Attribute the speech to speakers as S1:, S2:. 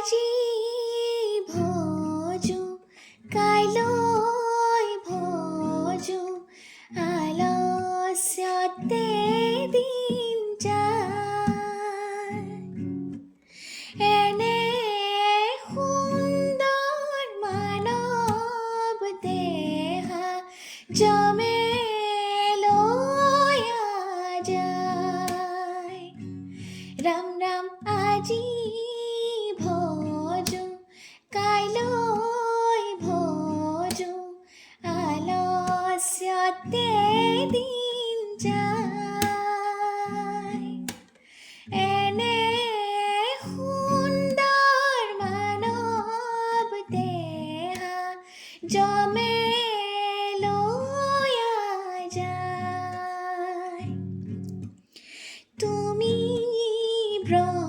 S1: আজি ভজো কাইলৈ ভজো আলস্যতে দিন যায় এনে সুন্দৰ মানৱ দেহা জমেলয়া যায় ৰাম ৰাম আজি ভজো কাইলৈ ভজো আলস্যতে দিন যায় এনে সুন্দৰ মানৱ দেহা জমেলয়া যায় তুমি ব্ৰহ্ম